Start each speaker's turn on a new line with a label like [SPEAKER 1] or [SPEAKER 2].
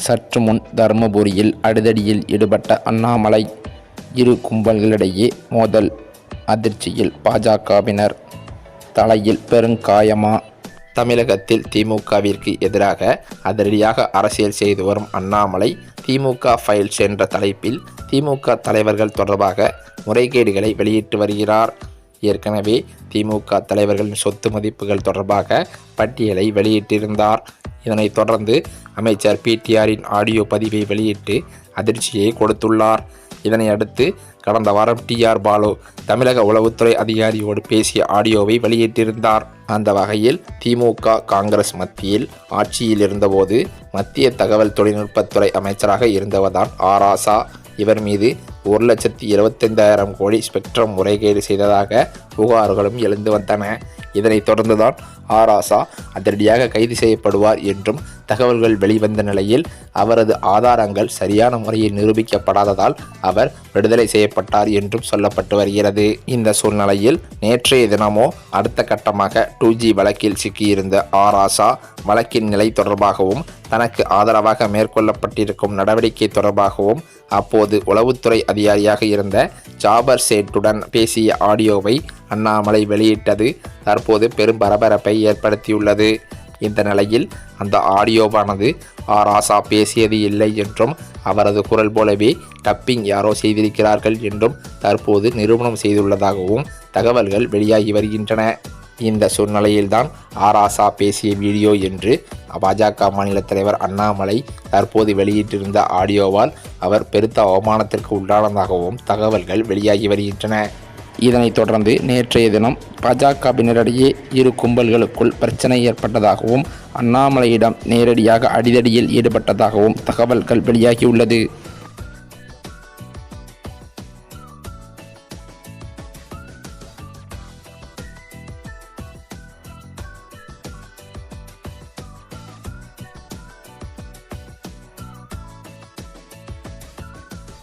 [SPEAKER 1] சற்று முன் தருமபுரியில் அடிதடியில் ஈடுபட்ட அண்ணாமலை. இரு கும்பல்களிடையே மோதல். அதிர்ச்சியில் பாஜகவினர். தலையில் பெருங்காயமா? தமிழகத்தில் திமுகவிற்கு எதிராக அதிரடியாக அரசியல் செய்து வரும் அண்ணாமலை திமுக ஃபைல்ஸ் என்ற தலைப்பில் திமுக தலைவர்கள் தொடர்பாக முறைகேடுகளை வெளியிட்டு வருகிறார். ஏற்கனவே திமுக தலைவர்களின் சொத்து மதிப்புகள் தொடர்பாக பட்டியலை வெளியிட்டிருந்தார். இதனைத் தொடர்ந்து அமைச்சர் பிடிஆரின் ஆடியோ பதிவை வெளியிட்டு அதிர்ச்சியை கொடுத்துள்ளார். இதனை அடுத்து கடந்த வாரம் டிஆர் பாலு தமிழக உளவுத்துறை அதிகாரியோடு பேசிய ஆடியோவை வெளியிட்டிருந்தார். அந்த வகையில் திமுக காங்கிரஸ் மத்தியில் ஆட்சியில் இருந்தபோது மத்திய தகவல் தொழில்நுட்பத்துறை அமைச்சராக இருந்தவர்தான் ஆராசா. இவர் மீது 1,75,000 கோடி ஸ்பெக்ட்ரம் முறைகேடு செய்ததாக புகார்களும் எழுந்து வந்தன. இதனைத் தொடர்ந்துதான் ஆராசா அதிரடியாக கைது செய்யப்படுவார் என்றும் தகவல்கள் வெளிவந்த நிலையில் அவரது ஆதாரங்கள் சரியான முறையில் நிரூபிக்கப்படாததால் அவர் விடுதலை செய்யப்பட்டார் என்றும் சொல்லப்பட்டு வருகிறது. இந்த சூழ்நிலையில் நேற்றைய தினமோ அடுத்த கட்டமாக 2G வழக்கில் சிக்கியிருந்த ஆராசா வழக்கின் நிலை தொடர்பாகவும் தனக்கு ஆதரவாக மேற்கொள்ளப்பட்டிருக்கும் நடவடிக்கை தொடர்பாகவும் அப்போது உளவுத்துறை அதிகாரியாக இருந்த ஜாபர் சேட்டுடன் பேசிய ஆடியோவை அண்ணாமலை வெளியிட்டது தற்போது பெரும் பரபரப்பை ஏற்படுத்தியுள்ளது. இந்த நிலையில் அந்த ஆடியோவானது ஆராசா பேசியது இல்லை என்றும் அவரது குரல் போலவே டப்பிங் யாரோ செய்திருக்கிறார்கள் என்றும் தற்போது நிரூபணம் செய்துள்ளதாகவும் தகவல்கள் வெளியாகி வருகின்றன. இந்த சூழ்நிலையில்தான் ஆராசா பேசிய வீடியோ என்று பாஜக மாநில தலைவர் அண்ணாமலை தற்போது வெளியிட்டிருந்த ஆடியோவால் அவர் பெருத்த அவமானத்திற்கு உள்ளானதாகவும் தகவல்கள் வெளியாகி வருகின்றன. இதனைத் தொடர்ந்து நேற்றைய தினம் பாஜகவினரிடையே இரு கும்பல்களுக்குள் பிரச்சனை ஏற்பட்டதாகவும் அண்ணாமலையிடம் நேரடியாக அடிதடியில் ஈடுபட்டதாகவும் தகவல்கள் வெளியாகியுள்ளது.